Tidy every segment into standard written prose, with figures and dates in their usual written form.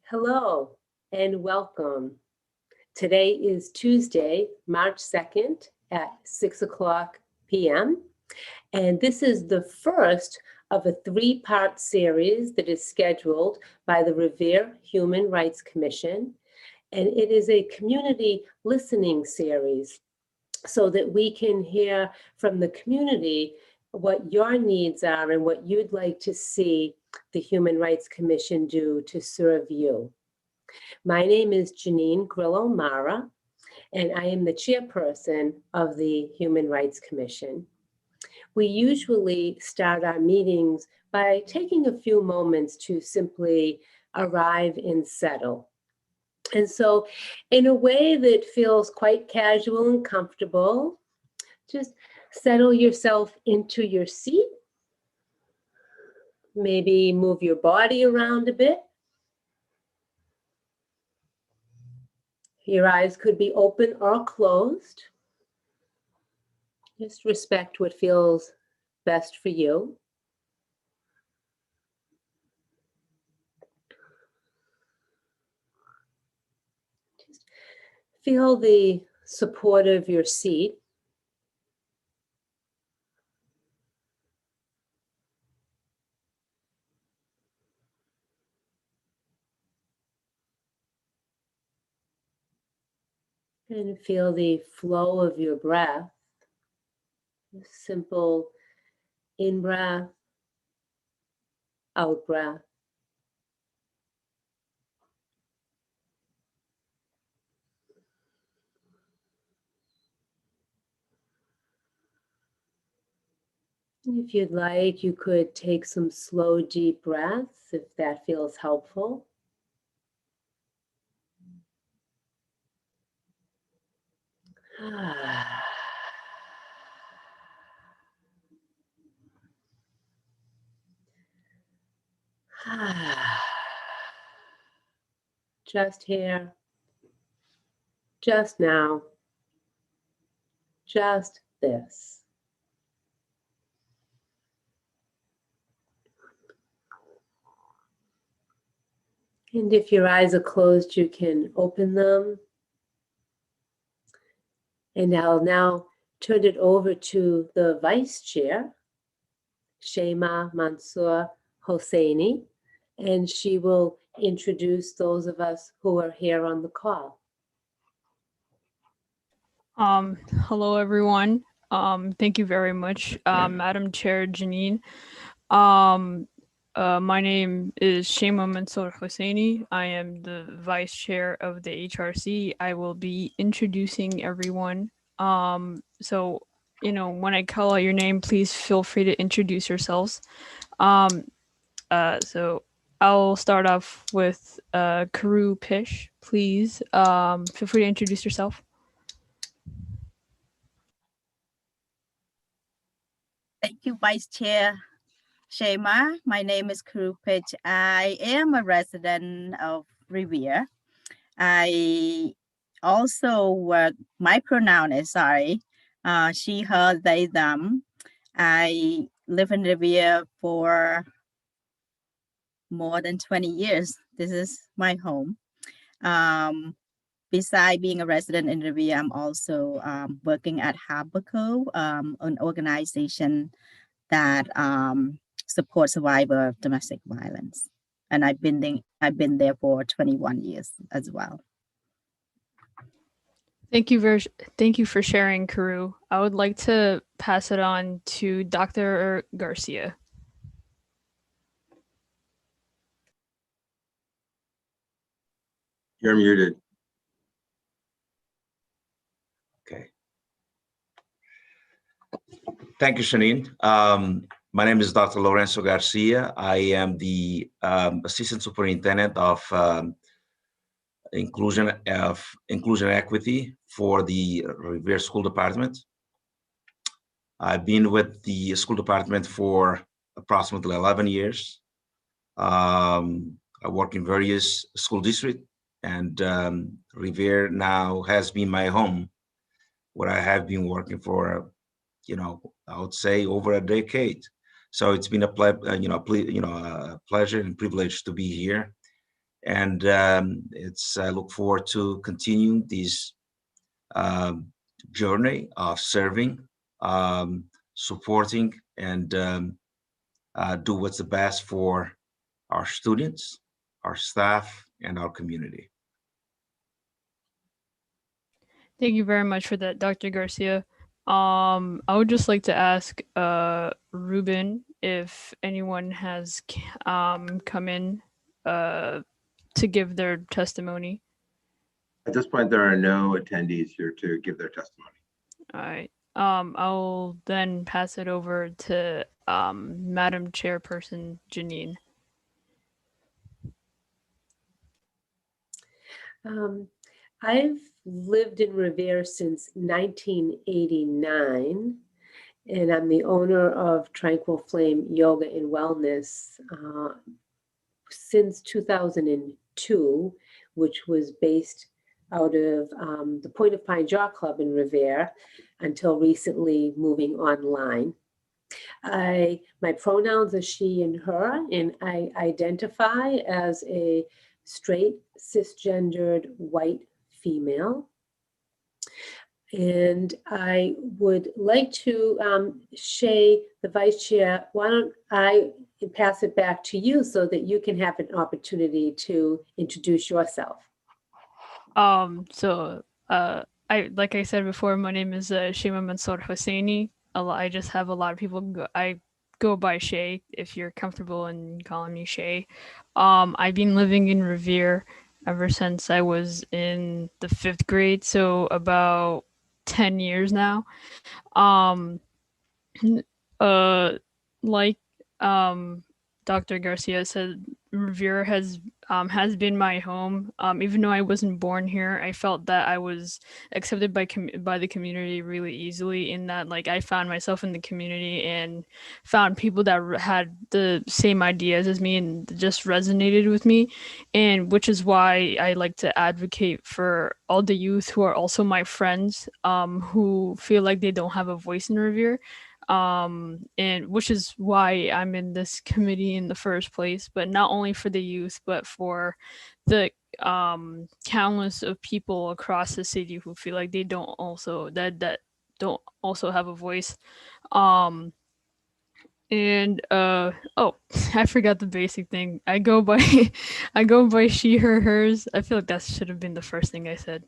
Hello and welcome. Today is Tuesday, March 2nd at 6 o'clock p.m. And this is the first of a three-part series that is scheduled by the Revere Human Rights Commission. And it is a community listening series so that we can hear from the community what your needs are and what you'd like to see the Human Rights Commission do to serve you. My name is Janine Grillo-Mara, and I am the chairperson of the Human Rights Commission. We usually start our meetings by taking a few moments to simply arrive and settle. And so in a way that feels quite casual and comfortable, just settle yourself into your seat. Maybe move your body around a bit. Your eyes could be open or closed. Just respect what feels best for you. Just feel the support of your seat. And feel the flow of your breath. Simple in-breath, out-breath. If you'd like, you could take some slow, deep breaths if that feels helpful. Just here, just now, just this. And if your eyes are closed, you can open them. And I'll now turn it over to the vice chair, Shayma Mansour Hosseini, and she will introduce those of us who are here on the call. Hello, everyone. Thank you very much, Madam Chair Janine. My name is Shayma Mansour Hosseini. I am the Vice Chair of the HRC. I will be introducing everyone. So, when I call out your name, please feel free to introduce yourselves. So I'll start off with Karu Pish. Please feel free to introduce yourself. Thank you, Vice Chair Shayma. My name is Krupich. I am a resident of Revere. I also work, my pronoun is she, her, they, them. I live in Revere for more than 20 years. This is my home. Besides being a resident in Revere, I'm also working at Habaco, an organization that supports survivors of domestic violence. And I've been there for 21 years as well. Thank you for sharing, Karu. I would like to pass it on to Dr. Garcia. You're muted. Okay. Thank you, Janine. My name is Dr. Lorenzo Garcia. I am the Assistant Superintendent of Inclusion Equity for the Revere School Department. I've been with the school department for approximately 11 years. I work in various school districts, and Revere now has been my home, where I have been working for, I would say over a decade. So it's been a pleasure and privilege to be here. And I look forward to continuing this journey of serving, supporting, and do what's the best for our students, our staff, and our community. Thank you very much for that, Dr. Garcia. I would just like to ask Ruben if anyone has come in to give their testimony. At this point, there are no attendees here to give their testimony. All right. I'll then pass it over to Madam Chairperson Janine. I've lived in Revere since 1989, and I'm the owner of Tranquil Flame Yoga and Wellness since 2002, which was based out of the Point of Pine Jaw Club in Revere until recently moving online. My pronouns are she and her, and I identify as a straight, cisgendered, white female. And I would like to, Shay, the vice chair, why don't I pass it back to you so that you can have an opportunity to introduce yourself. Like I said before, my name is Shayma Mansour Hosseini. I just have a lot of people I go by Shay if you're comfortable in calling me Shay. I've been living in Revere ever since I was in the 5th grade, so about 10 years now. Like Dr. Garcia said, Revere has been my home. Even though I wasn't born here, I felt that I was accepted by the community really easily, in that like I found myself in the community and found people that had the same ideas as me and just resonated with me, and which is why I like to advocate for all the youth who are also my friends, who feel like they don't have a voice in Revere. And which is why I'm in this committee in the first place, but not only for the youth, but for the countless of people across the city who feel like they don't also that don't also have a voice. Oh, I forgot the basic thing. I go by she, her, hers. I feel like that should have been the first thing I said.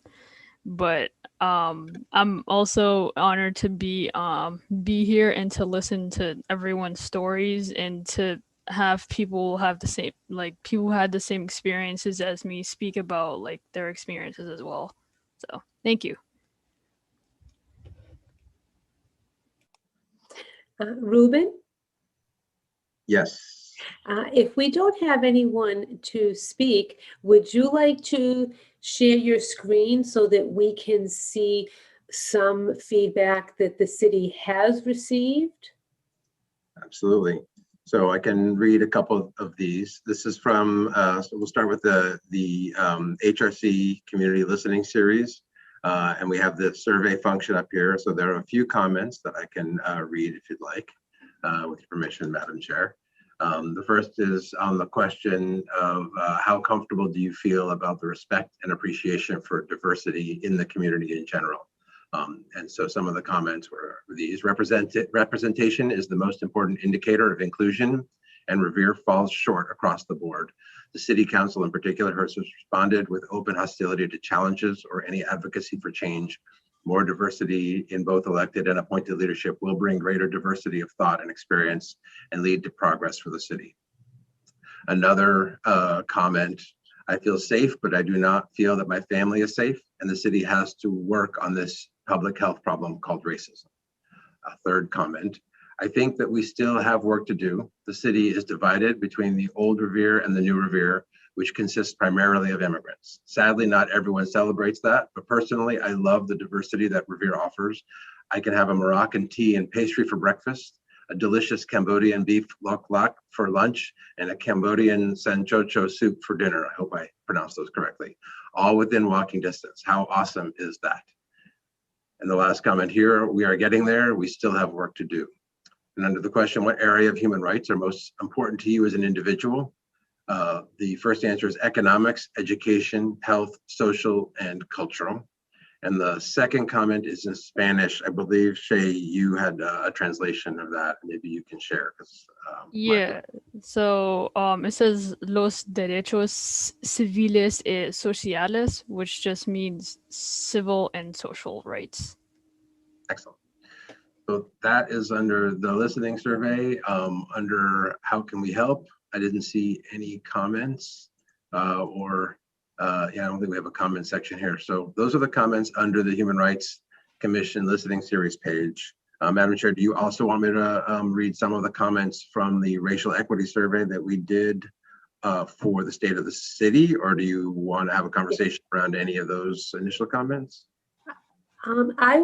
But I'm also honored to be here and to listen to everyone's stories, and to have people have the same, like people who had the same experiences as me, speak about like their experiences as well. So thank you. Ruben? Yes. If we don't have anyone to speak, would you like to share your screen so that we can see some feedback that the city has received? Absolutely. So I can read a couple of these. This is from, so we'll start with the HRC Community Listening Series. And we have the survey function up here. So there are a few comments that I can read if you'd like, with your permission, Madam Chair. The first is on the question of how comfortable do you feel about the respect and appreciation for diversity in the community in general? And so some of the comments were these: representation is the most important indicator of inclusion, and Revere falls short across the board. The City Council in particular has responded with open hostility to challenges or any advocacy for change. More diversity in both elected and appointed leadership will bring greater diversity of thought and experience and lead to progress for the city. Another comment: I feel safe, but I do not feel that my family is safe, and the city has to work on this public health problem called racism. A third comment: I think that we still have work to do. The city is divided between the old Revere and the new Revere, which consists primarily of immigrants. Sadly, not everyone celebrates that, but personally, I love the diversity that Revere offers. I can have a Moroccan tea and pastry for breakfast, a delicious Cambodian beef lok lok for lunch, and a Cambodian sancocho soup for dinner. I hope I pronounced those correctly, all within walking distance. How awesome is that? And the last comment here: we are getting there. We still have work to do. And under the question, what area of human rights are most important to you as an individual? The first answer is economics, education, health, social, and cultural. And the second comment is in Spanish. I believe, Shay, you had a translation of that. Maybe you can share. Yeah, so it says los derechos civiles y sociales, which just means civil and social rights. Excellent. So that is under the listening survey. Under how can we help? I didn't see any comments yeah, I don't think we have a comment section here. So those are the comments under the Human Rights Commission listening series page. Madam Chair, do you also want me to read some of the comments from the racial equity survey that we did for the state of the city, or do you want to have a conversation around any of those initial comments? I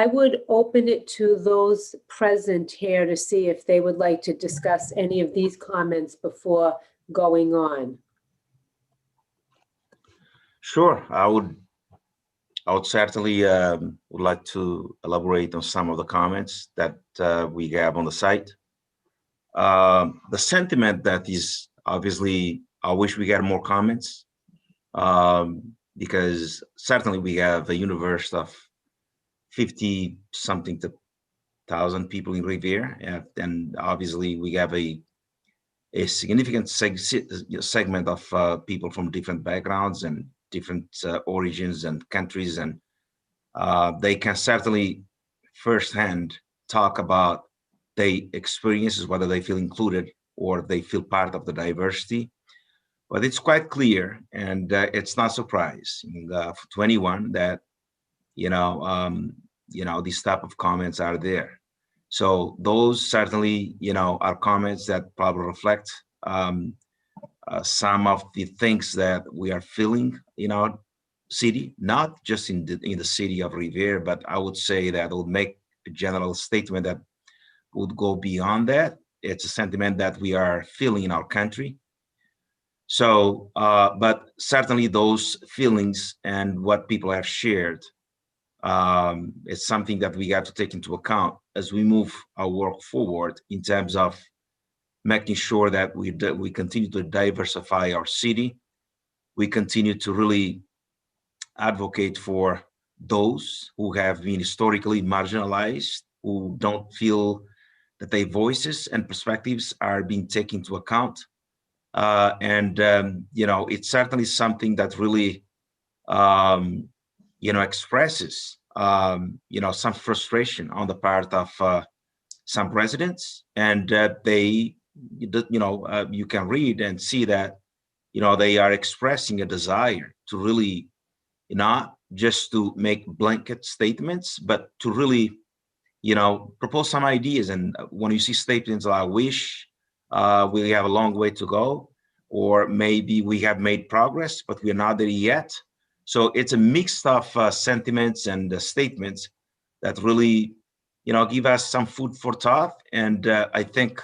would open it to those present here to see if they would like to discuss any of these comments before going on. Sure, I would certainly would like to elaborate on some of the comments that we have on the site. The sentiment that is obviously, I wish we got more comments because certainly we have a universe of 50 something to 1,000 people in Riviera, and obviously we have a significant segment of people from different backgrounds and different origins and countries, and they can certainly firsthand talk about their experiences, whether they feel included or they feel part of the diversity. But it's quite clear, and it's not surprising to anyone that these type of comments are there. So those certainly, are comments that probably reflect some of the things that we are feeling in our city, not just in the city of Riviera, but I would say that I would make a general statement that would go beyond that. It's a sentiment that we are feeling in our country. So, but certainly those feelings and what people have shared, it's something that we have to take into account as we move our work forward in terms of making sure that we continue to diversify our city. We continue to really advocate for those who have been historically marginalized, who don't feel that their voices and perspectives are being taken into account. It's certainly something that really, expresses, some frustration on the part of some residents, and you can read and see that, they are expressing a desire to really not just to make blanket statements, but to really, propose some ideas. And when you see statements like, I wish, we have a long way to go, or maybe we have made progress, but we're not there yet. So it's a mix of sentiments and statements that really, give us some food for thought. And I think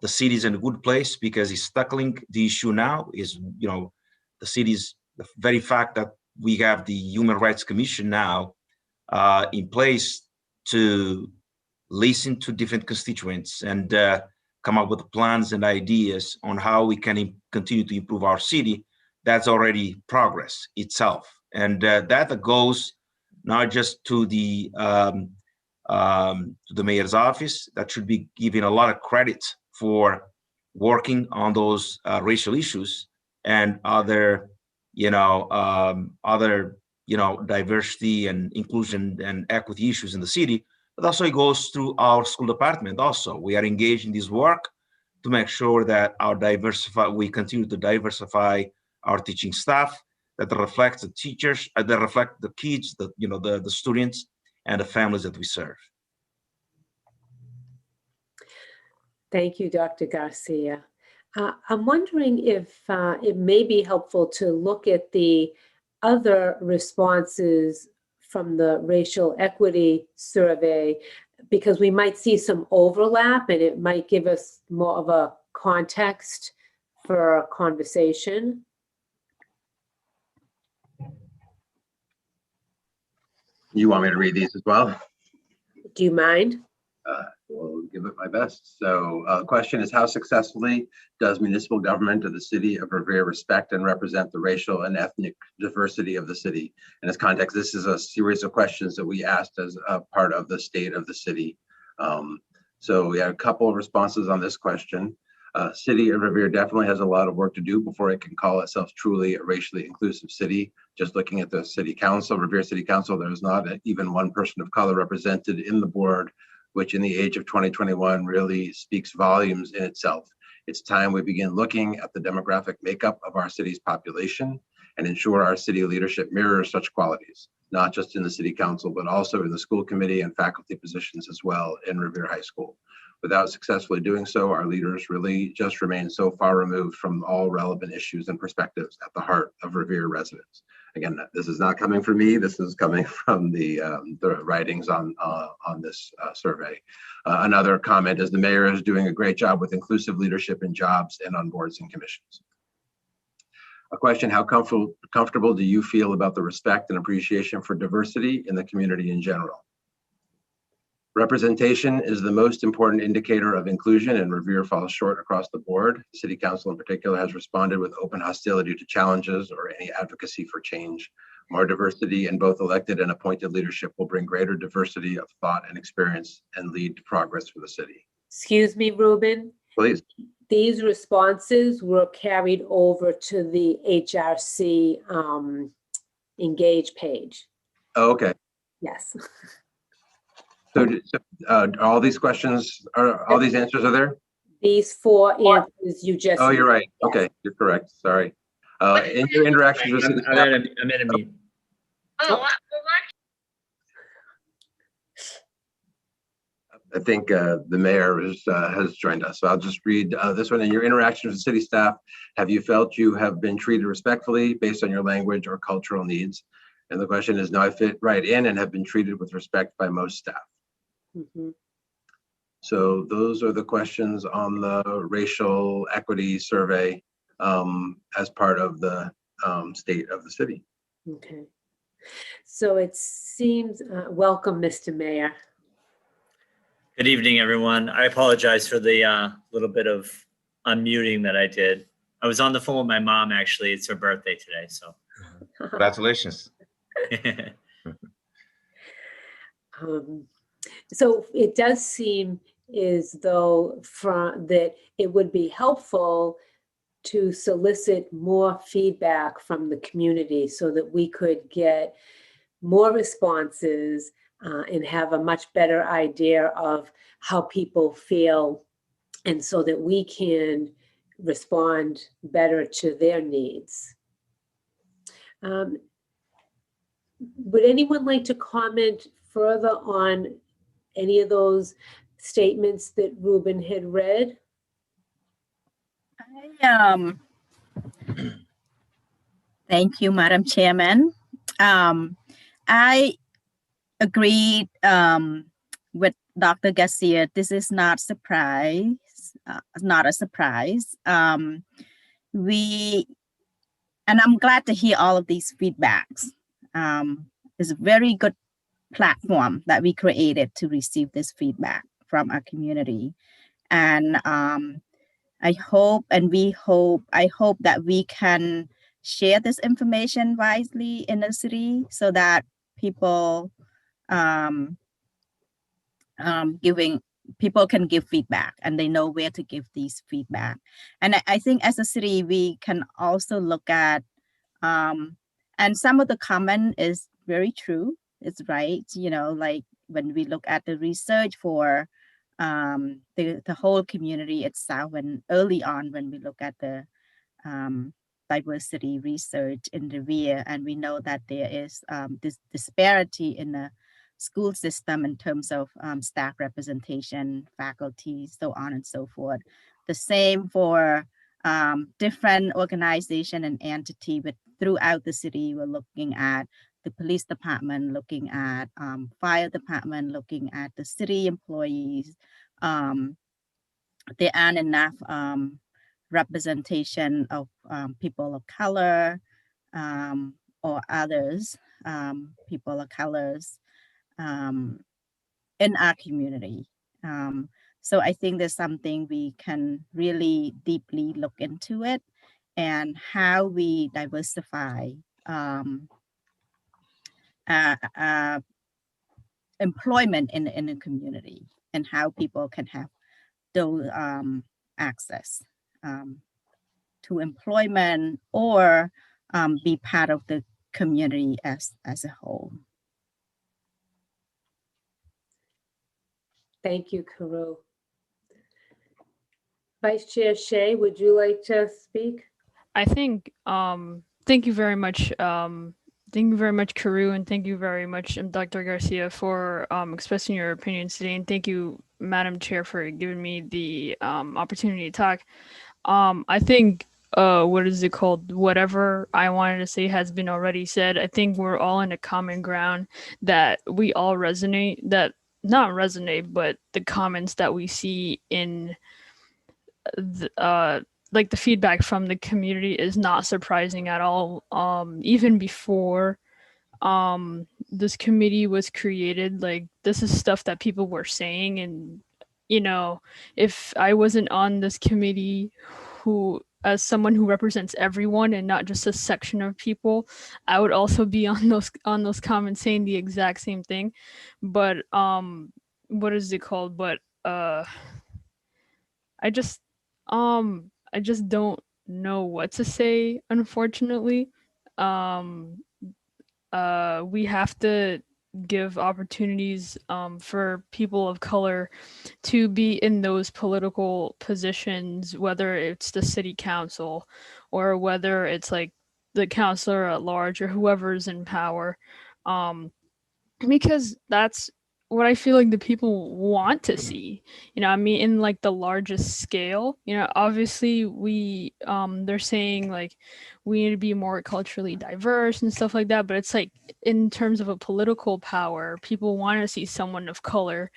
the city is in a good place because it's tackling the issue now. Is, the city's, the very fact that we have the Human Rights Commission now in place to listen to different constituents and come up with plans and ideas on how we can continue to improve our city. That's already progress itself. And that goes not just to the mayor's office, that should be given a lot of credit for working on those racial issues and other diversity and inclusion and equity issues in the city. But also it goes through our school department. Also, we are engaged in this work to make sure that we continue to diversify our teaching staff, that reflects the teachers, that reflect the kids, the students and the families that we serve. Thank you, Dr. Garcia. I'm wondering if it may be helpful to look at the other responses from the racial equity survey, because we might see some overlap and it might give us more of a context for a conversation. You want me to read these as well? Do you mind? We'll give it my best. So the question is, how successfully does municipal government of the city of Revere respect and represent the racial and ethnic diversity of the city? In this context, this is a series of questions that we asked as a part of the state of the city. So we had a couple of responses on this question. City of Revere definitely has a lot of work to do before it can call itself truly a racially inclusive city. Just looking at the city council, Revere City Council, there's not even one person of color represented in the board, which in the age of 2021 really speaks volumes in itself. It's time we begin looking at the demographic makeup of our city's population and ensure our city leadership mirrors such qualities, not just in the city council, but also in the school committee and faculty positions as well in Revere High School. Without successfully doing so, our leaders really just remain so far removed from all relevant issues and perspectives at the heart of Revere residents. Again, this is not coming from me. This is coming from the writings on this survey. Another comment is the mayor is doing a great job with inclusive leadership in jobs and on boards and commissions. A question, how comfortable do you feel about the respect and appreciation for diversity in the community in general? Representation is the most important indicator of inclusion, and Revere falls short across the board. The City Council in particular has responded with open hostility to challenges or any advocacy for change. More diversity in both elected and appointed leadership will bring greater diversity of thought and experience and lead to progress for the city. Excuse me, Ruben. Please. These responses were carried over to the HRC Engage page. Oh, okay. Yes. So all these questions, all these answers are there? These 4 answers you just. Oh, you're right. Yes. Okay, you're correct. Sorry. In your interactions with city staff. I'm in a meeting. I think the mayor has joined us. So I'll just read this one. In your interactions with city staff, have you felt you have been treated respectfully based on your language or cultural needs? And the question is, no, I fit right in and have been treated with respect by most staff. Mm-hmm. So those are the questions on the racial equity survey as part of the state of the city. Okay. So it seems, welcome, Mr. Mayor. Good evening, everyone. I apologize for the little bit of unmuting that I did. I was on the phone with my mom, actually. It's her birthday today, so. Congratulations. So it does seem as though that it would be helpful to solicit more feedback from the community so that we could get more responses and have a much better idea of how people feel, and so that we can respond better to their needs. Would anyone like to comment further on any of those statements that Ruben had read? Thank you, Madam Chairman. I agreed with Dr. Garcia. This is not a surprise. And I'm glad to hear all of these feedbacks. It's a very good platform that we created to receive this feedback from our community. And I hope that we can share this information wisely in the city so that people people can give feedback and they know where to give these feedback. And I think as a city, we can also look at, and some of the comment is very true. It's right, you know, like when we look at the research for the whole community itself, and early on when we look at the diversity research in Revere, and we know that there is this disparity in the school system in terms of staff representation, faculty, so on and so forth. The same for different organization and entity, but throughout the city, we're looking at the police department, looking at fire department, looking at the city employees. There aren't enough representation of people of color or others, people of colors in our community. So I think there's something we can really deeply look into it, and how we diversify employment in the community, and how people can have those access to employment, or be part of the community as a whole. Thank you, Karu. Vice Chair Shay, would you like to speak? I think thank you very much thank you very much, Karu, and thank you very much, Dr. Garcia, for expressing your opinions today, and thank you, Madam Chair, for giving me the opportunity to talk. I think what is it called? Whatever I wanted to say has been already said. I think we're all in a common ground that we all resonate, that not resonate, but the comments that we see in like the feedback from the community is not surprising at all. Even before this committee was created, like this is stuff that people were saying, and you know, if I wasn't on this committee, who as someone who represents everyone and not just a section of people, I would also be on those comments saying the exact same thing. But what is it called? But I just don't know what to say, unfortunately. We have to give opportunities for people of color to be in those political positions, whether it's the city council or whether it's like the councilor at large or whoever's in power. Because that's what I feel like the people want to see. You know, I mean, in like the largest scale, you know, obviously we they're saying like we need to be more culturally diverse and stuff like that, but it's like in terms of a political power, people want to see someone of color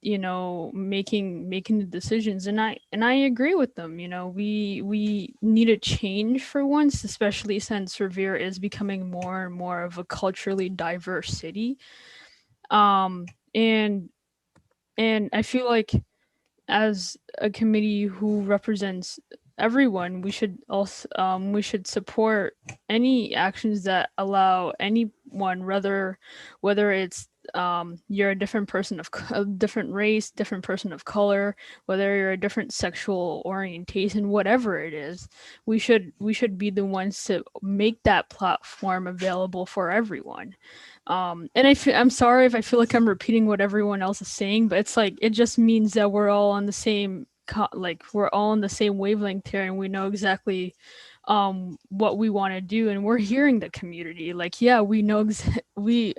you know, making the decisions, and I agree with them. You know, we need a change for once, especially since Revere is becoming more and more of a culturally diverse city. And I feel like as a committee who represents everyone, we should also we should support any actions that allow anyone, whether it's you're a different person of a different race, different person of color, whether you're a different sexual orientation, whatever it is, we should be the ones to make that platform available for everyone. And I'm sorry if I feel like I'm repeating what everyone else is saying, but it's like it just means that we're all on the same like we're all on the same wavelength here, and we know exactly what we want to do, and we're hearing the community. Like, yeah, we know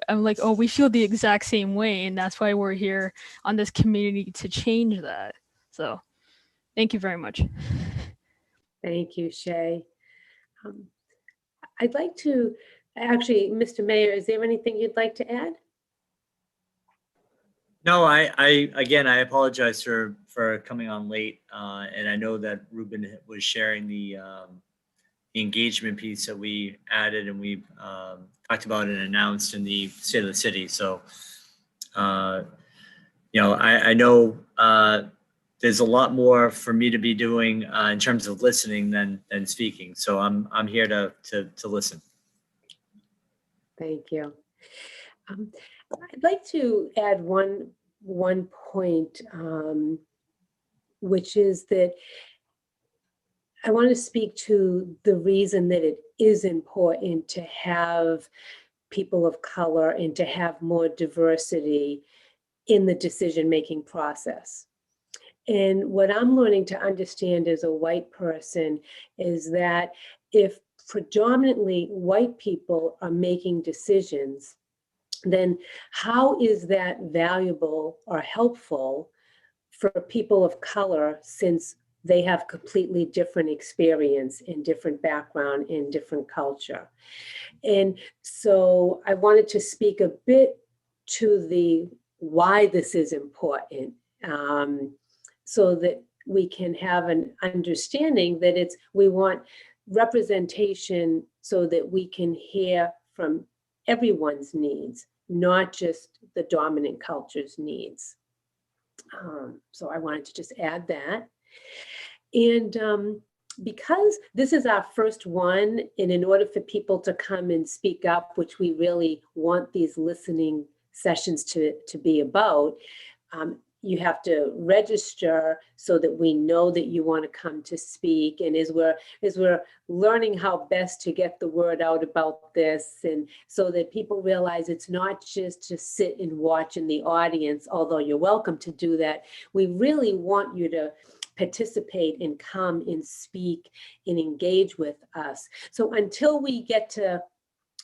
I'm like, oh, we feel the exact same way, and that's why we're here on this community to change that. So, thank you very much. Thank you, Shay. I'd like to, actually, Mr. Mayor, is there anything you'd like to add? No, I again, I apologize for coming on late, and I know that Ruben was sharing the engagement piece that we added and we talked about and announced in the State of the City. So, you know, I know there's a lot more for me to be doing in terms of listening than speaking. So I'm here to listen. Thank you. I'd like to add one point, which is that I want to speak to the reason that it is important to have people of color and to have more diversity in the decision-making process. And what I'm learning to understand as a white person is that if predominantly white people are making decisions, then how is that valuable or helpful for people of color, since they have completely different experience and different background and different culture? And so I wanted to speak a bit to the why this is important, so that we can have an understanding that we want representation so that we can hear from everyone's needs, not just the dominant culture's needs. So I wanted to just add that. And because this is our first one, and in order for people to come and speak up, which we really want these listening sessions to be about, you have to register so that we know that you want to come to speak. And as we're learning how best to get the word out about this, and so that people realize it's not just to sit and watch in the audience, although you're welcome to do that. We really want you to participate and come and speak and engage with us. So until we get to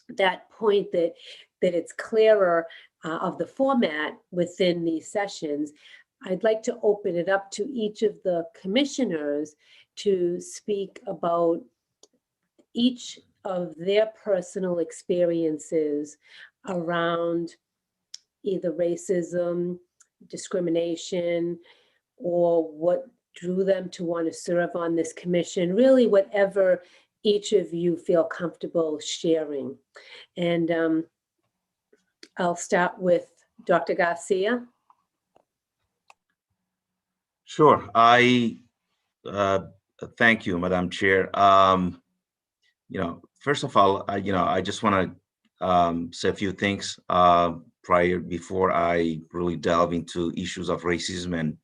that point that it's clearer of the format within these sessions, I'd like to open it up to each of the commissioners to speak about each of their personal experiences around either racism, discrimination, or what drew them to want to serve on this commission, really whatever each of you feel comfortable sharing. And I'll start with Dr. Garcia. Sure. I thank you, Madam Chair. First of all, I just want to say a few things before I really delve into issues of racism and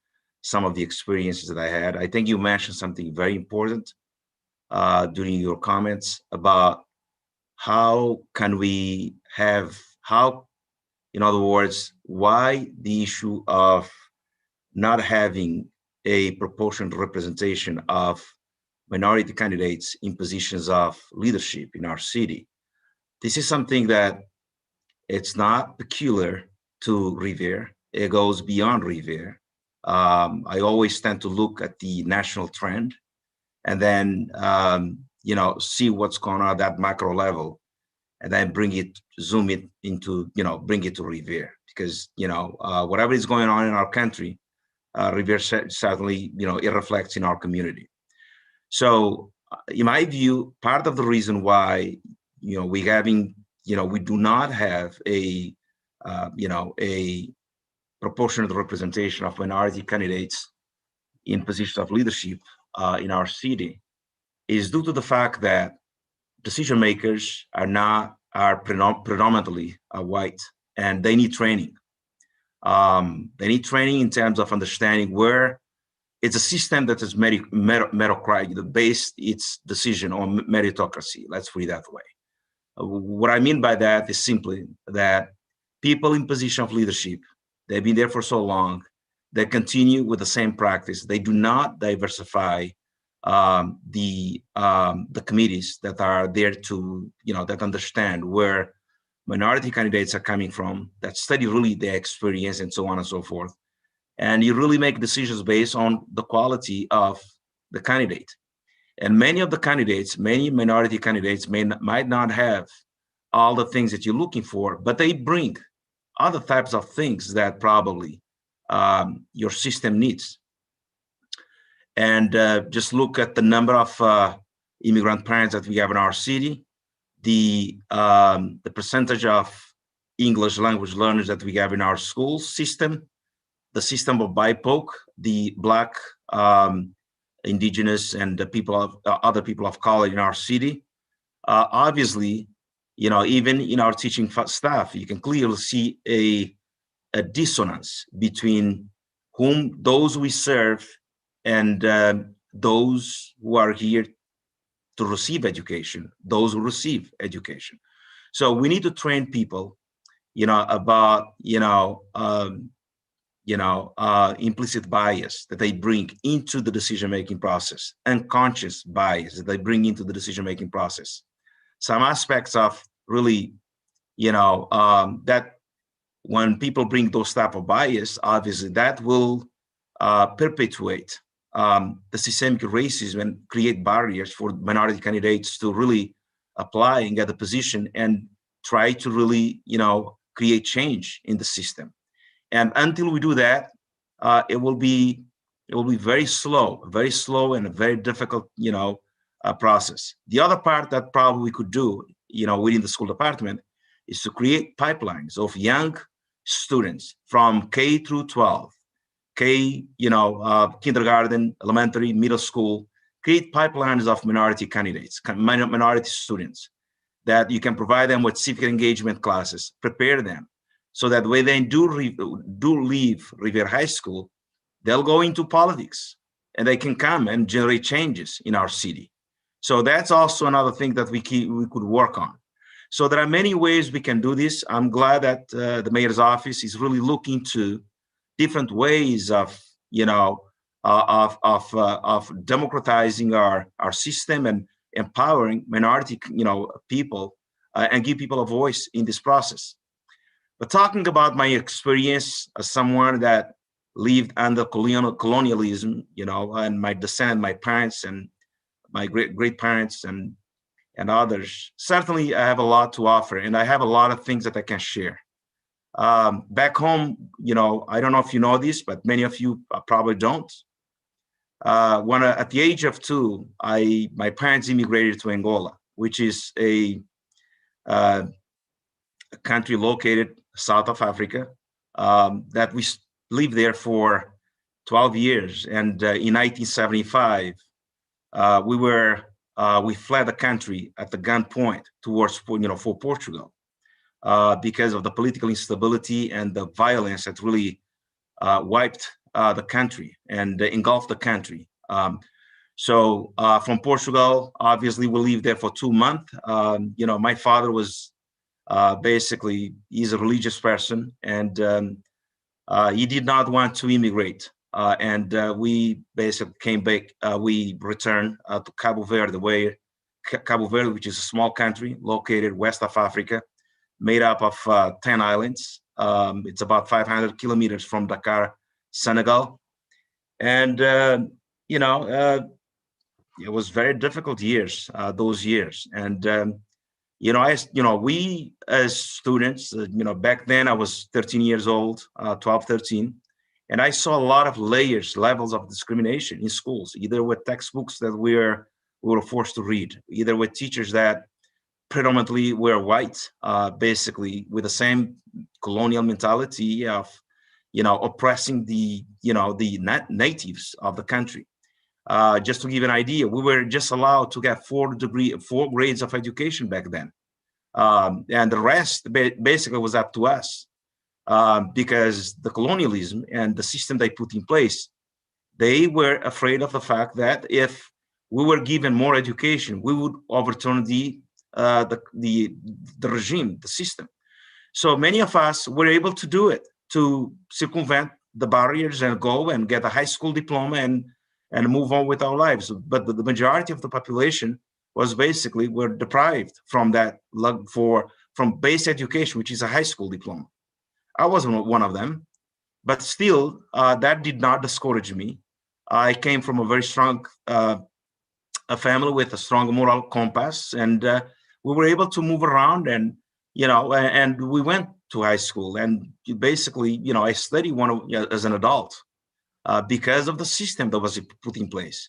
some of the experiences that I had. I think you mentioned something very important during your comments about how can we have, in other words, why the issue of not having a proportional representation of minority candidates in positions of leadership in our city. This is something that it's not peculiar to Revere. It goes beyond Revere. I always tend to look at the national trend and then, see what's going on at that macro level, and then zoom it into, bring it to Revere, because, whatever is going on in our country, Revere certainly, it reflects in our community. So in my view, part of the reason why, we do not have a proportionate representation of minority candidates in positions of leadership in our city is due to the fact that decision makers are predominantly white, and they need training. They need training in terms of understanding where it's a system that is meritocratic, based its decision on meritocracy. Let's put it that way. What I mean by that is simply that people in position of leadership, they've been there for so long, they continue with the same practice. They do not diversify the committees that are there to, that understand where minority candidates are coming from, that study really their experience and so on and so forth. And you really make decisions based on the quality of the candidate. And many of the candidates, many minority candidates might not have all the things that you're looking for, but they bring other types of things that probably your system needs. And just look at the number of immigrant parents that we have in our city, the percentage of English language learners that we have in our school system, the system of BIPOC, the Black, Indigenous, and the other people of color in our city. Obviously, even in our teaching staff, you can clearly see a dissonance between those we serve and those who are here to receive education, those who receive education. So we need to train people, about, implicit bias that they bring into the decision-making process, unconscious bias that they bring into the decision-making process. Some aspects of really, that when people bring those type of bias, obviously that will perpetuate the systemic racism and create barriers for minority candidates to really apply and get a position and try to really, create change in the system. And until we do that, it will be very slow and a very difficult, process. The other part that probably we could do, within the school department, is to create pipelines of young students from K through 12 kindergarten, elementary, middle school, create pipelines of minority candidates, minority students, that you can provide them with civic engagement classes, prepare them, so that when they do leave Revere High School, they'll go into politics and they can come and generate changes in our city. So that's also another thing that we could work on. So there are many ways we can do this. I'm glad that the mayor's office is really looking to different ways of, of democratizing our system and empowering minority, people, and give people a voice in this process. But talking about my experience as someone that lived under colonialism, and my descent, my parents and my great parents and others, certainly I have a lot to offer, and I have a lot of things that I can share. Back home, I don't know if you know this, but many of you probably don't. When at the age of 2, my parents immigrated to Angola, which is a country located south of Africa, that we lived there for 12 years. And in 1975, we fled the country at the gunpoint towards, for Portugal, because of the political instability and the violence that really wiped the country and engulfed the country. So from Portugal, obviously we lived there for 2 months. My father was basically, he's a religious person, and he did not want to immigrate. And we basically came back, we returned to Cabo Verde, which is a small country located west of Africa, made up of 10 islands. It's about 500 kilometers from Dakar, Senegal. And, it was very difficult years, those years. And, we as students, back then I was 13 years old, 12, 13. And I saw a lot of levels of discrimination in schools, either with textbooks that we were forced to read, either with teachers that predominantly were white, basically with the same colonial mentality of, oppressing the natives of the country. Just to give an idea, we were just allowed to get 4 grades of education back then. And the rest basically was up to us, because the colonialism and the system they put in place, they were afraid of the fact that if we were given more education, we would overturn the regime, the system. So many of us were able to do it, to circumvent the barriers and go and get a high school diploma and move on with our lives. But the majority of the population was basically were deprived from that, from base education, which is a high school diploma. I wasn't one of them, but still, that did not discourage me. I came from a very strong a family with a strong moral compass, and we were able to move around, and and we went to high school, and basically, I studied as an adult because of the system that was put in place.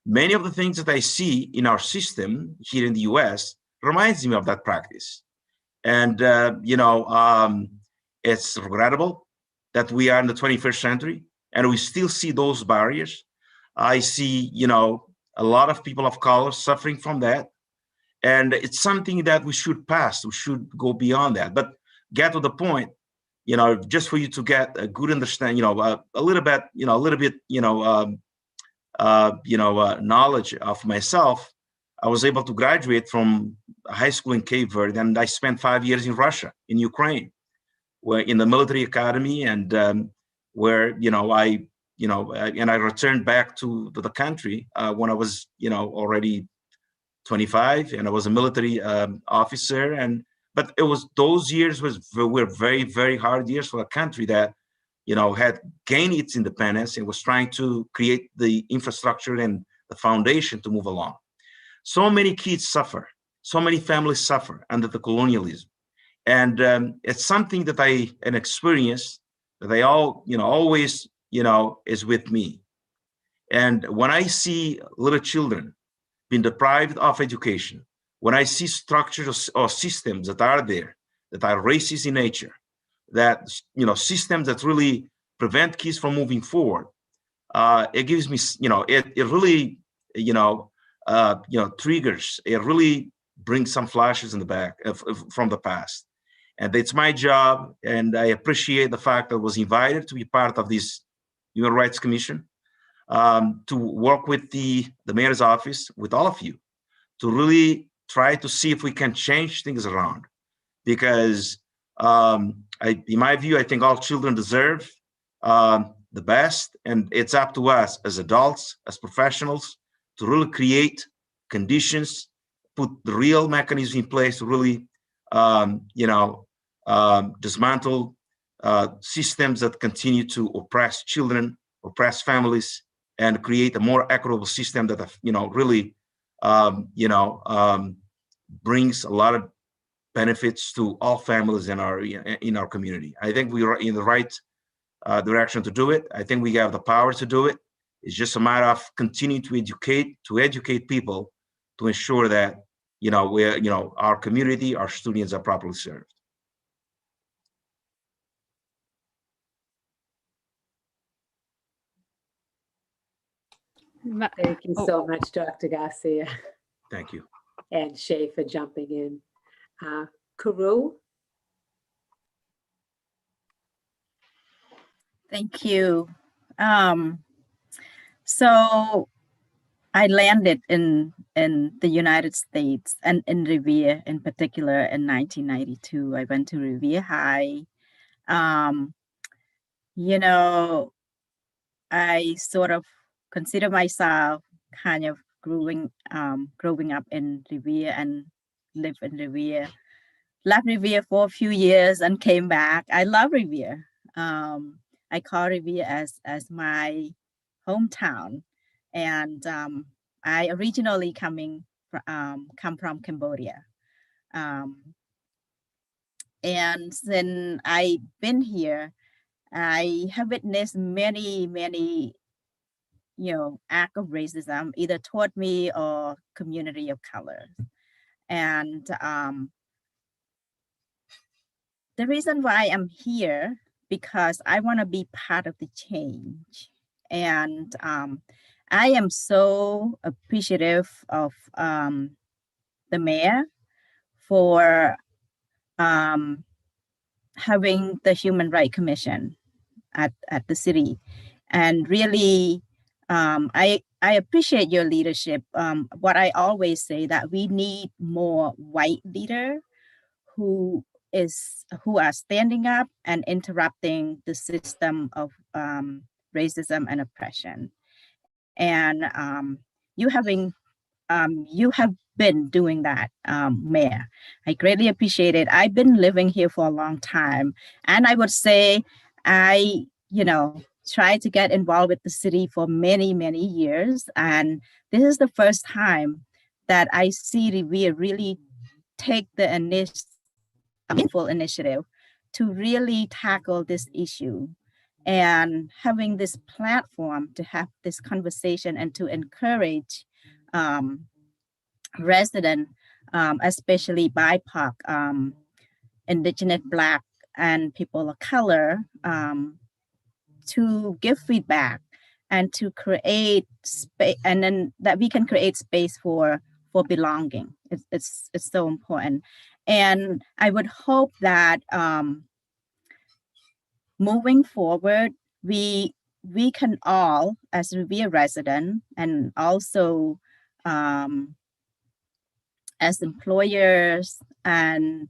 Many of the things that I see in our system here in the U.S. reminds me of that practice, and it's regrettable that we are in the 21st century and we still see those barriers. I see, a lot of people of color suffering from that. And it's something that we should pass. We should go beyond that, but get to the point, just for you to get a good understanding, a little bit, knowledge of myself. I was able to graduate from high school in Cape Verde, and I spent 5 years in Russia, in Ukraine, where in the military academy, and where I returned back to the country when I was already 25, and I was a military officer. But it was, those years were very, very hard years for a country that had gained its independence and was trying to create the infrastructure and the foundation to move along. So many kids suffer, so many families suffer under the colonialism. And it's something that an experience that I always, is with me. And when I see little children being deprived of education, when I see structures or systems that are there, that are racist in nature, that, systems that really prevent kids from moving forward. It gives me, it really, triggers. It really brings some flashes in the back from the past. And it's my job, and I appreciate the fact that I was invited to be part of this Human Rights Commission, to work with the mayor's office, with all of you, to really try to see if we can change things around. Because in my view, I think all children deserve the best, and it's up to us as adults, as professionals, to really create conditions, put the real mechanisms in place to really, dismantle systems that continue to oppress children, oppress families, and create a more equitable system that, really, brings a lot of benefits to all families in our community. I think we are in the right direction to do it. I think we have the power to do it. It's just a matter of continuing to educate people to ensure that our community, our students are properly served. Thank you so much, Dr. Garcia. Thank you. And Shay for jumping in. Kuru? Thank you. So I landed in the United States and in Revere in particular in 1992. I went to Revere High. I sort of consider myself kind of growing up in Revere and live in Revere. Left Revere for a few years and came back. I love Revere. I call Revere as my hometown, and I originally come from Cambodia, and then I've been here. I have witnessed many act of racism, either toward me or community of color, and the reason why I'm here, because I want to be part of the change. And I am so appreciative of the mayor for having the Human Rights Commission at the city. And really, I appreciate your leadership. What I always say, that we need more white leader who are standing up and interrupting the system of racism and oppression. And you have been doing that, Mayor. I greatly appreciate it. I've been living here for a long time, and I would say I tried to get involved with the city for many years, and this is the first time that I see Revere really take the meaningful initiative to really tackle this issue, and having this platform to have this conversation and to encourage residents, especially BIPOC, Indigenous, Black, and people of color, to give feedback and to create space, and then that we can create space for belonging. It's so important. And I would hope that moving forward, we can all, as Revere resident, and also as employers and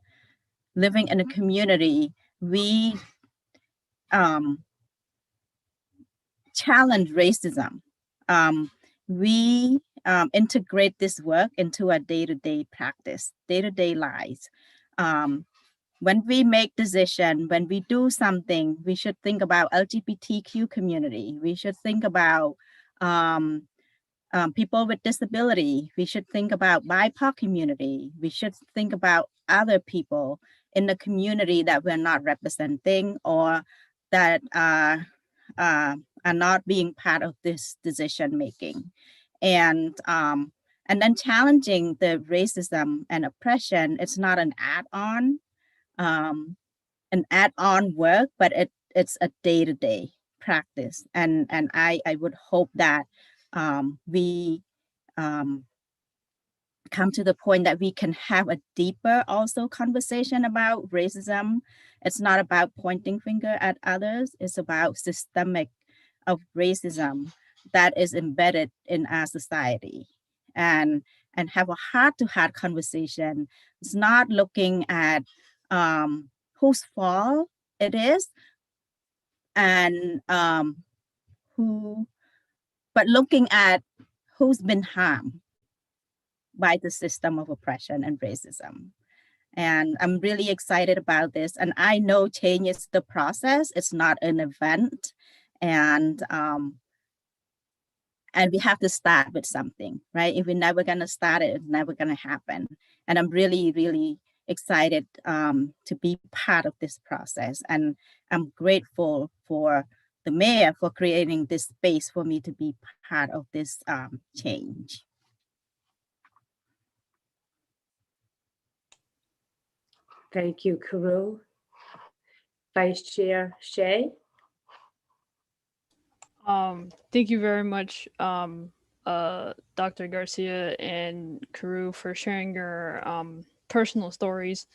living in a community, we challenge racism. We integrate this work into our day-to-day practice, day-to-day lives. When we make decisions, when we do something, we should think about LGBTQ community. We should think about people with disability. We should think about BIPOC community. We should think about other people in the community that we're not representing, or that are not being part of this decision making. And then challenging the racism and oppression, it's not an add-on work, but it's a day-to-day. practice. And I would hope that we come to the point that we can have a deeper also conversation about racism. It's not about pointing finger at others. It's about systemic of racism that is embedded in our society, and have a heart-to-heart conversation. It's not looking at whose fault it is and but looking at who's been harmed by the system of oppression and racism. And I'm really excited about this. And I know change is the process. It's not an event. And we have to start with something, right? If we're never gonna start it, it's never gonna happen. And I'm really, really excited to be part of this process. And I'm grateful for the mayor for creating this space for me to be part of this change. Thank you, Karu. Vice Chair Shay. Thank you very much, Dr. Garcia and Karu, for sharing your personal stories.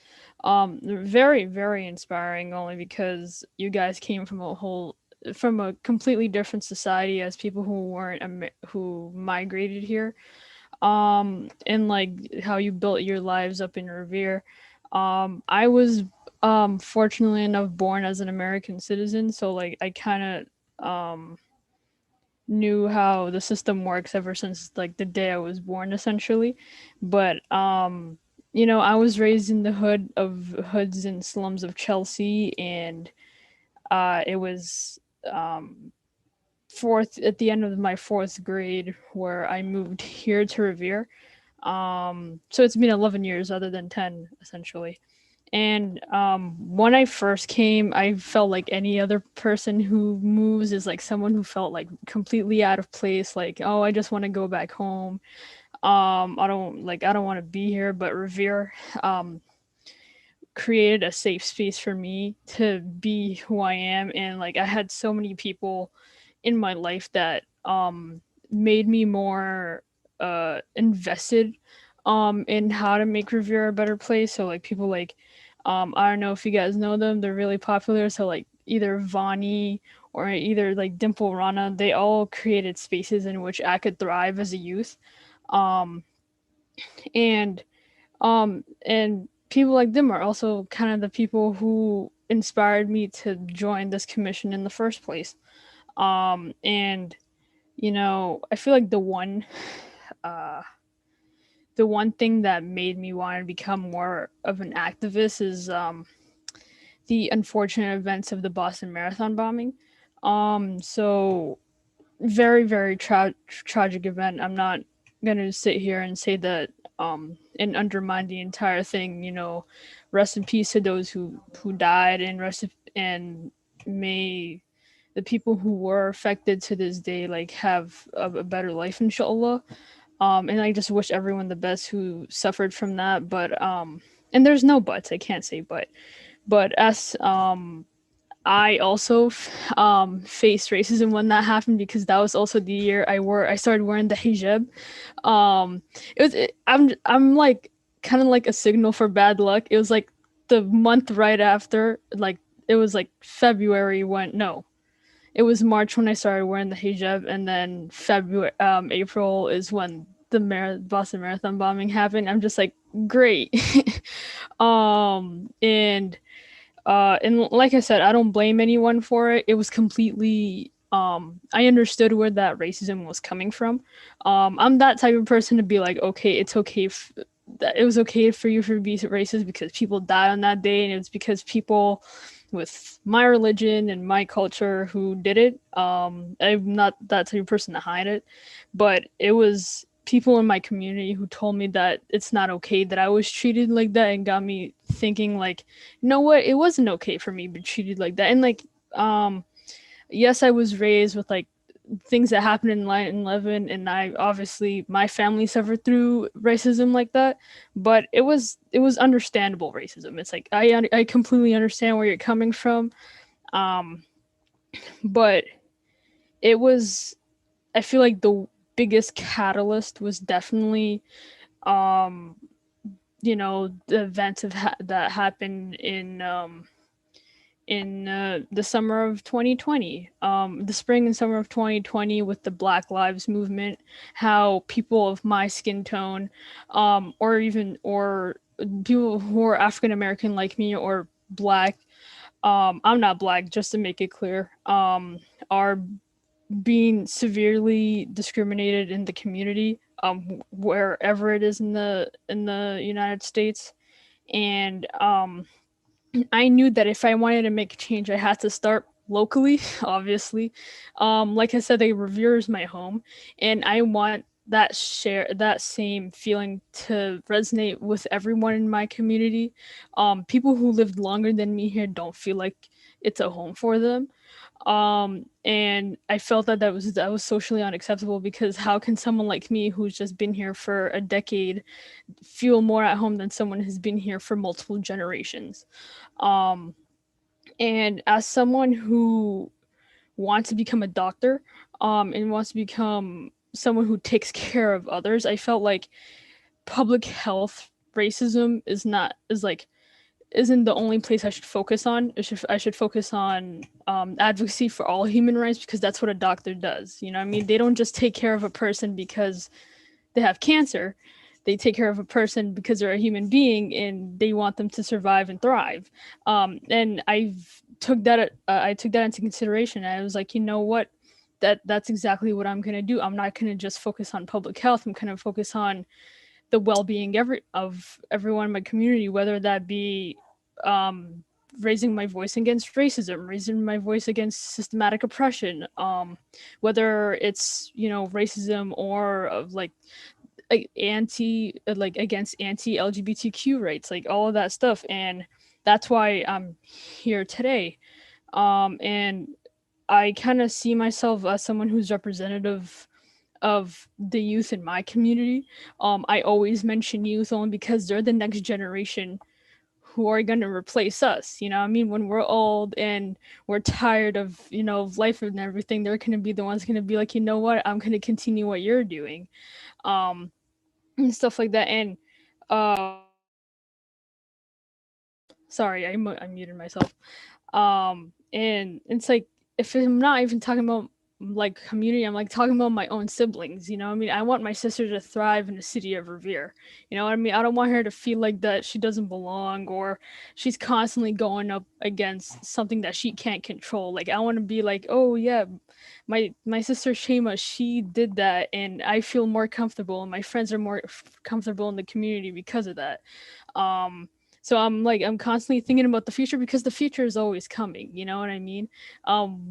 They're very, very inspiring, only because you guys came from a completely different society as people who weren't who migrated here. And like how you built your lives up in Revere. I was fortunately enough born as an American citizen, so like I kind of knew how the system works ever since like the day I was born, essentially. But I was raised in the hoods and slums of Chelsea, and it was at the end of my fourth grade where I moved here to Revere. So it's been 11 years other than 10, essentially. And when I first came, I felt like any other person who moves is like someone who felt like completely out of place, like, oh, I just want to go back home. I don't want to be here. But Revere created a safe space for me to be who I am. And like I had so many people in my life that made me more invested in how to make Revere a better place. So like people like I don't know if you guys know them, they're really popular. So like either Vani or either like Dimple Rana, they all created spaces in which I could thrive as a youth. Um and and people like them are also kind of the people who inspired me to join this commission in the first place. And I feel like uh the one thing that made me want to become more of an activist is the unfortunate events of the Boston Marathon bombing. So very, very tragic event. I'm not gonna sit here and say that and undermine the entire thing. Rest in peace to those who died, and and may the people who were affected to this day like have a better life, inshallah. And I just wish everyone the best who suffered from that. But and there's no buts. I can't say but as I also faced racism when that happened, because that was also the year I started wearing the hijab. I'm like kind of like a signal for bad luck. It was like the month right after, like it was like February when no, it was March when I started wearing the hijab, and then April is when the Boston Marathon bombing happened. I'm just like, great. And like I said, I don't blame anyone for it. It was completely I understood where that racism was coming from. I'm that type of person to be like, okay, it's okay that it was okay for you to be racist because people died on that day, and it was because people with my religion and my culture who did it. I'm not that type of person to hide it, but it was people in my community who told me that it's not okay that I was treated like that, and got me thinking like, you know what, it wasn't okay for me to be treated like that. And like, yes, I was raised with like things that happened in 9/11, and I obviously my family suffered through racism like that, but it was understandable racism. It's like I completely understand where you're coming from, but it was, I feel like the biggest catalyst was definitely, you know, the events that happened in the summer of 2020, the spring and summer of 2020, with the Black Lives movement, how people of my skin tone, or people who are African American like me, or Black, I'm not Black, just to make it clear, are being severely discriminated in the community, wherever it is in the United States. And I knew that if I wanted to make a change, I had to start locally, obviously. Like I said, Revere is my home, and I want that same feeling to resonate with everyone in my community. People who lived longer than me here don't feel like it's a home for them. And I felt that that was socially unacceptable, because how can someone like me, who's just been here for a decade, feel more at home than someone who's been here for multiple generations? um and as someone who wants to become a doctor, and wants to become someone who takes care of others, I felt like public health racism isn't the only place I should focus on. I should focus on advocacy for all human rights, because that's what a doctor does. You know what I mean? They don't just take care of a person because they have cancer. They take care of a person because they're a human being and they want them to survive and thrive. And I took that into consideration. I was like, you know what? That's exactly what I'm gonna do. I'm not gonna just focus on public health. I'm gonna focus on the well-being of everyone in my community, whether that be um, raising my voice against racism, raising my voice against systematic oppression, whether it's, you know, racism or against anti-LGBTQ rights, like all of that stuff. And that's why I'm here today. And I kind of see myself as someone who's representative of the youth in my community. I always mention youth only because they're the next generation who are going to replace us. You know, I mean, when we're old and we're tired of, you know, of life and everything, they're going to be the ones going to be like, you know what, I'm going to continue what you're doing, and stuff like that. And sorry, I muted myself. And it's like, if I'm not even talking about like community, I'm like talking about my own siblings. You know what I mean? I want my sister to thrive in the city of Revere. You know what I mean? I don't want her to feel like that she doesn't belong, or she's constantly going up against something that she can't control. Like, I want to be like, oh yeah, my sister Shayma, she did that, and I feel more comfortable, and my friends are more comfortable in the community because of that. um so I'm constantly thinking about the future, because the future is always coming. You know what I mean?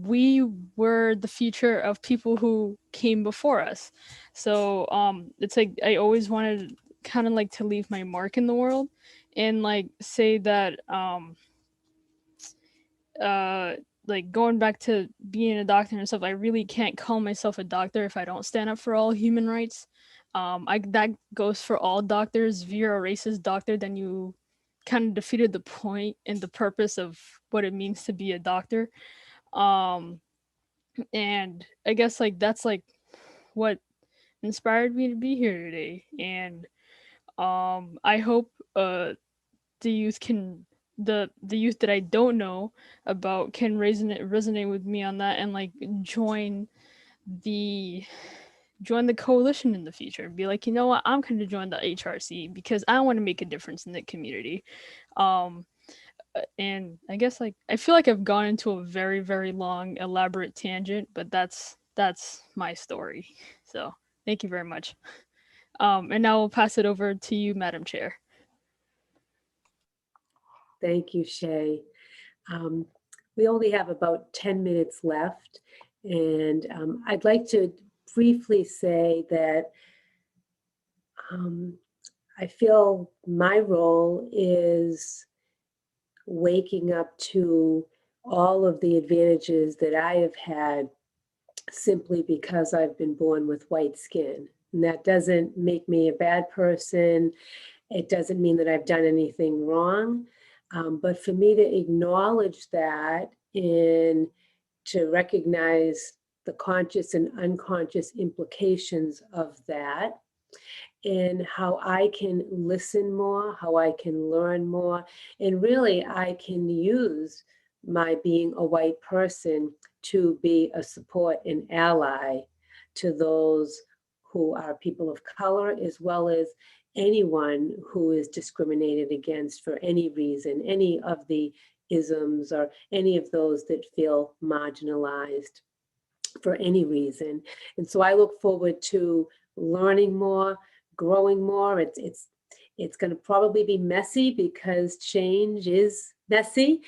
We were the future of people who came before us. So it's like I always wanted kind of like to leave my mark in the world, and like say that uh like going back to being a doctor and stuff, I really can't call myself a doctor if I don't stand up for all human rights. I That goes for all doctors. If you're a racist doctor, then you kind of defeated the point and the purpose of what it means to be a doctor. um and I guess like that's like what inspired me to be here today. And I hope the youth can the youth that I don't know about can resonate with me on that, and like the join the coalition in the future. Be like, you know what, I'm going to join the HRC because I want to make a difference in the community. um and I guess like I feel like I've gone into a very, very long elaborate tangent, but that's my story. So thank you very much. And now we'll pass it over to you, Madam Chair. Thank you, Shay. Um, we only have about 10 minutes left, and I'd like to briefly say that I feel my role is waking up to all of the advantages that I have had simply because I've been born with white skin. And that doesn't make me a bad person. It doesn't mean that I've done anything wrong. But for me to acknowledge that and to recognize the conscious and unconscious implications of that, and how I can listen more, how I can learn more, and really I can use my being a white person to be a support and ally to those who are people of color, as well as anyone who is discriminated against for any reason, any of the isms or any of those that feel marginalized for any reason. And so I look forward to learning more, growing more. It's going to probably be messy because change is messy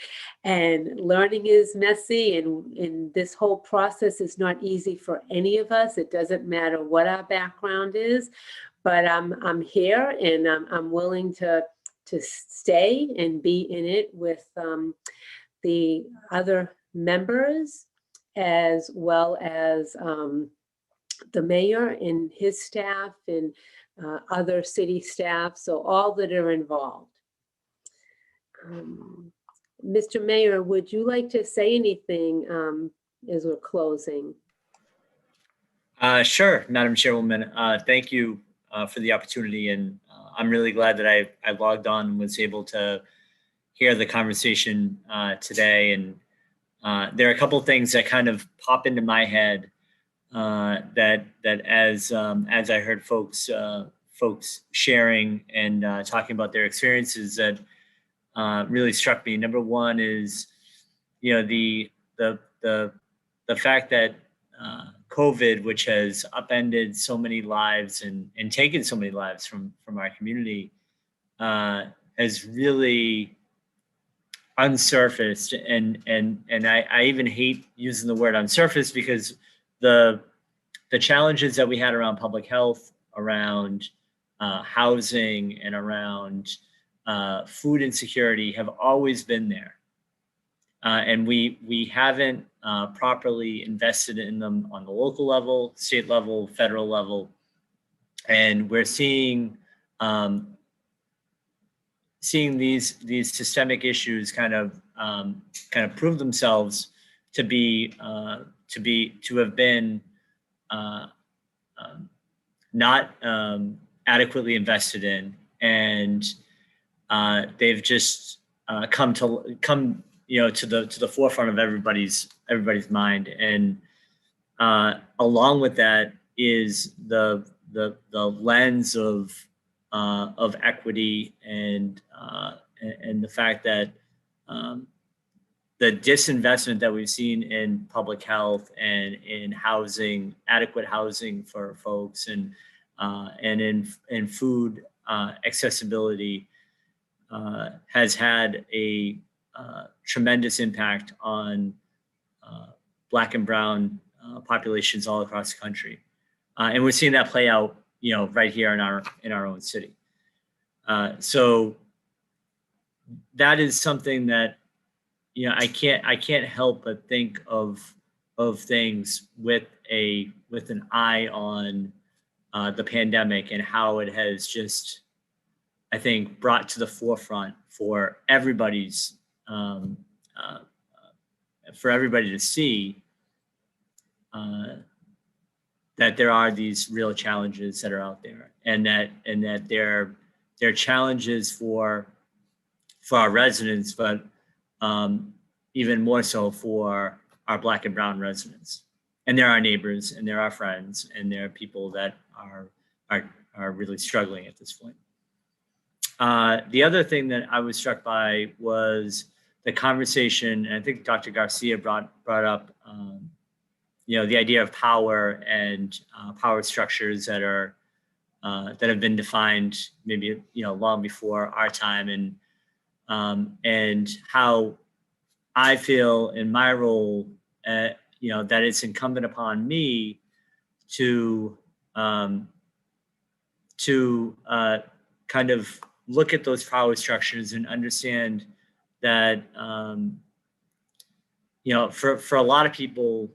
and learning is messy, and this whole process is not easy for any of us. It doesn't matter what our background is, but I'm here, and I'm willing to stay and be in it with the other members, as well as the mayor and his staff and other city staff, so all that are involved. Mr. Mayor, would you like to say anything as we're closing? Sure, Madam Chairwoman. Thank you for the opportunity, and I'm really glad that I logged on and was able to hear the conversation today. And there are a couple of things that kind of pop into my head that as I heard folks sharing and talking about their experiences, that really struck me. Number one is, the fact that COVID, which has upended so many lives and taken so many lives from our community, has really unsurfaced, and I even hate using the word unsurfaced, because the challenges that we had around public health, around housing, and around food insecurity have always been there, and we haven't properly invested in them on the local level, state level, federal level, and we're seeing these systemic issues kind of prove themselves to have been not adequately invested in, and they've just come to the forefront of everybody's mind. And along with that is the lens of equity, and the fact that the disinvestment that we've seen in public health and in housing, adequate housing for folks, and in food accessibility has had a tremendous impact on Black and Brown populations all across the country, and we're seeing that play out, right here in our own city. So that is something that, I can't help but think of things with an eye on the pandemic, and how it has just, I think, brought to the forefront for everybody to see that there are these real challenges that are out there, and that they're challenges for our residents, but even more so for our Black and Brown residents. And there are neighbors, and there are friends, and there are people that are really struggling at this point. The other thing that I was struck by was the conversation, and I think Dr. Garcia brought up, the idea of power and power structures that have been defined maybe long before our time, and how I feel in my role, that it's incumbent upon me to kind of look at those power structures and understand that for a lot of people,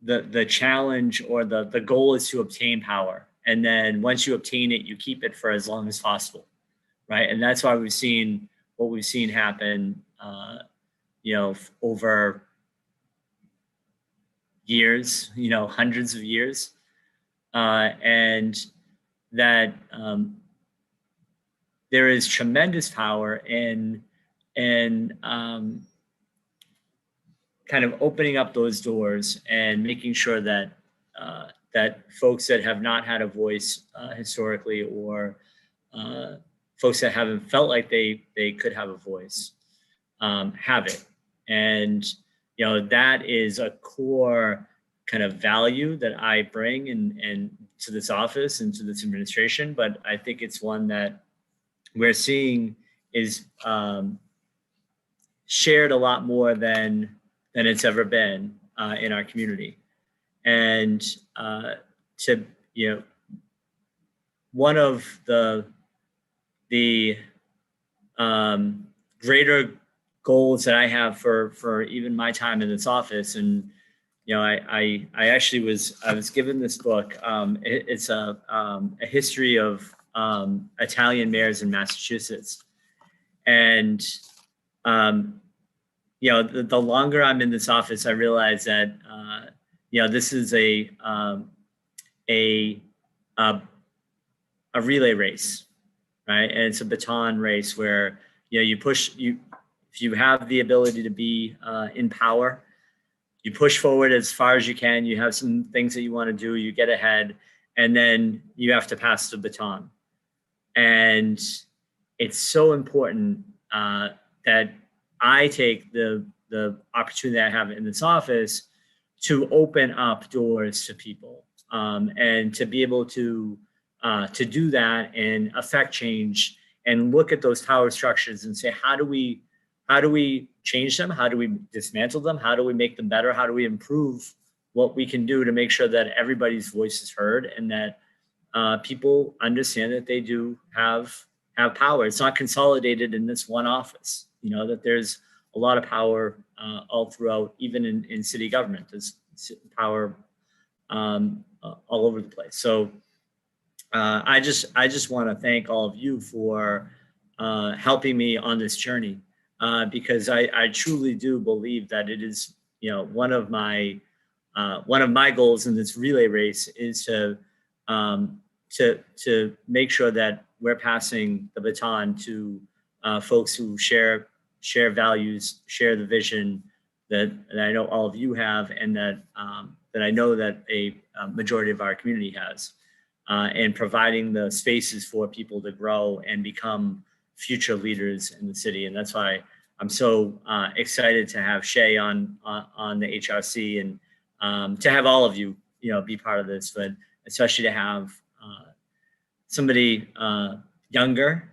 the challenge or the goal is to obtain power, and then once you obtain it, you keep it for as long as possible, right? And that's why we've seen what we've seen happen, over years, hundreds of years, and that there is tremendous power in kind of opening up those doors and making sure that that folks that have not had a voice historically, or folks that haven't felt like they could have a voice, have it. And that is a core kind of value that I bring and to this office and to this administration. But I think it's one that we're seeing is shared a lot more than it's ever been in our community. And to one of the greater goals that I have for even my time in this office, and I actually was given this book. It's a history of Italian mayors in Massachusetts, and the longer I'm in this office, I realize that this is a relay race, right? And it's a baton race where if you have the ability to be in power, you push forward as far as you can. You have some things that you want to do, you get ahead, and then you have to pass the baton. And it's so important that I take the opportunity I have in this office to open up doors to people, and to be able to do that and affect change and look at those power structures and say, how do we change them? How do we dismantle them? How do we make them better? How do we improve what we can do to make sure that everybody's voice is heard and that people understand that they do have power? It's not consolidated in this one office. That there's a lot of power all throughout, even in city government. There's power all over the place. So I just want to thank all of you for helping me on this journey, because I truly do believe that it is one of my goals in this relay race is to make sure that we're passing the baton to folks who share values, share the vision that I know all of you have, and that I know that a majority of our community has, and providing the spaces for people to grow and become future leaders in the city. And that's why I'm so excited to have Shay on the HRC, and to have all of you, be part of this, but especially to have somebody younger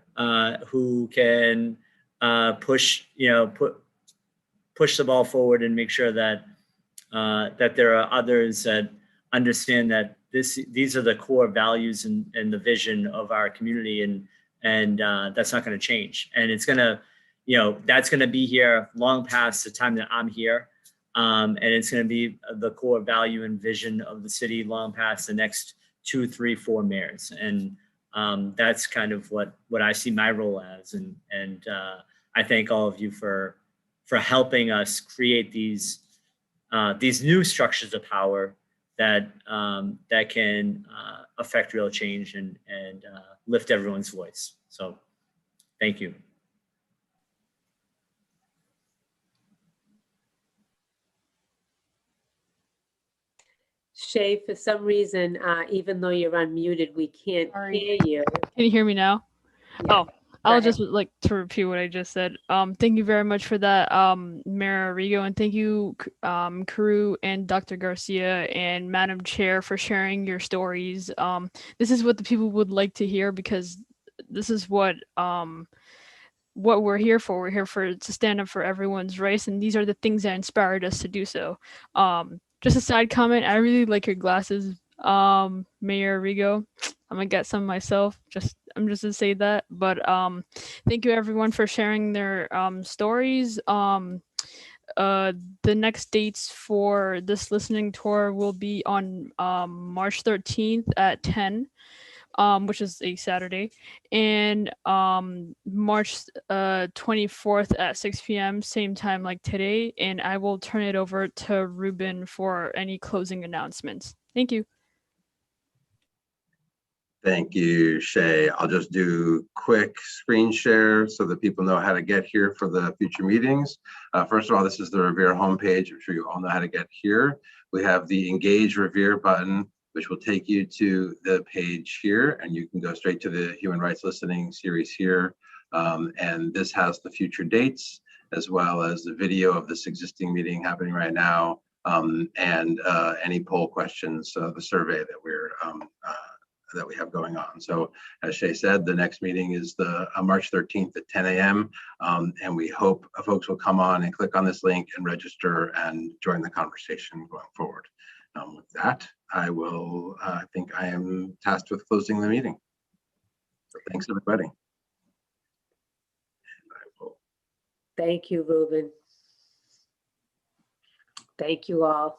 who can push the ball forward and make sure that that there are others that understand that these are the core values and the vision of our community, and that's not going to change. And it's going to, that's going to be here long past the time that I'm here. And it's going to be the core value and vision of the city long past the next 2, 3, 4 mayors. And that's kind of what I see my role as. And I thank all of you for helping us create these new structures of power that can affect real change and lift everyone's voice. So thank you. Shay, for some reason, even though you're unmuted, we can't hear you. Can you hear me now? Yeah. Oh, I'll just like to repeat what I just said. Thank you very much for that, Mayor Arrigo, and thank you, Carew and Dr. Garcia and Madam Chair for sharing your stories. This is what the people would like to hear, because this is what we're here for. We're here to stand up for everyone's rights, and these are the things that inspired us to do so. Just a side comment, I really like your glasses, Mayor Arrigo. I'm gonna get some myself. I'm just to say that. But thank you everyone for sharing their stories. The next dates for this listening tour will be on March 13th at 10. which is a Saturday, and March 24th at 6 p.m., same time like today. And I will turn it over to Ruben for any closing announcements. Thank you. Thank you, Shay. I'll just do quick screen share so that people know how to get here for the future meetings. First of all, this is the Revere homepage. I'm sure you all know how to get here. We have the Engage Revere button, which will take you to the page here, and you can go straight to the Human Rights Listening series here. And this has the future dates, as well as the video of this existing meeting happening right now, and any poll questions, the survey that we have going on. So as Shay said, the next meeting is the March 13th at 10 a.m. And we hope folks will come on and click on this link and register and join the conversation going forward. With that, I think I am tasked with closing the meeting. So thanks, everybody. Thank you, Ruben. Thank you all.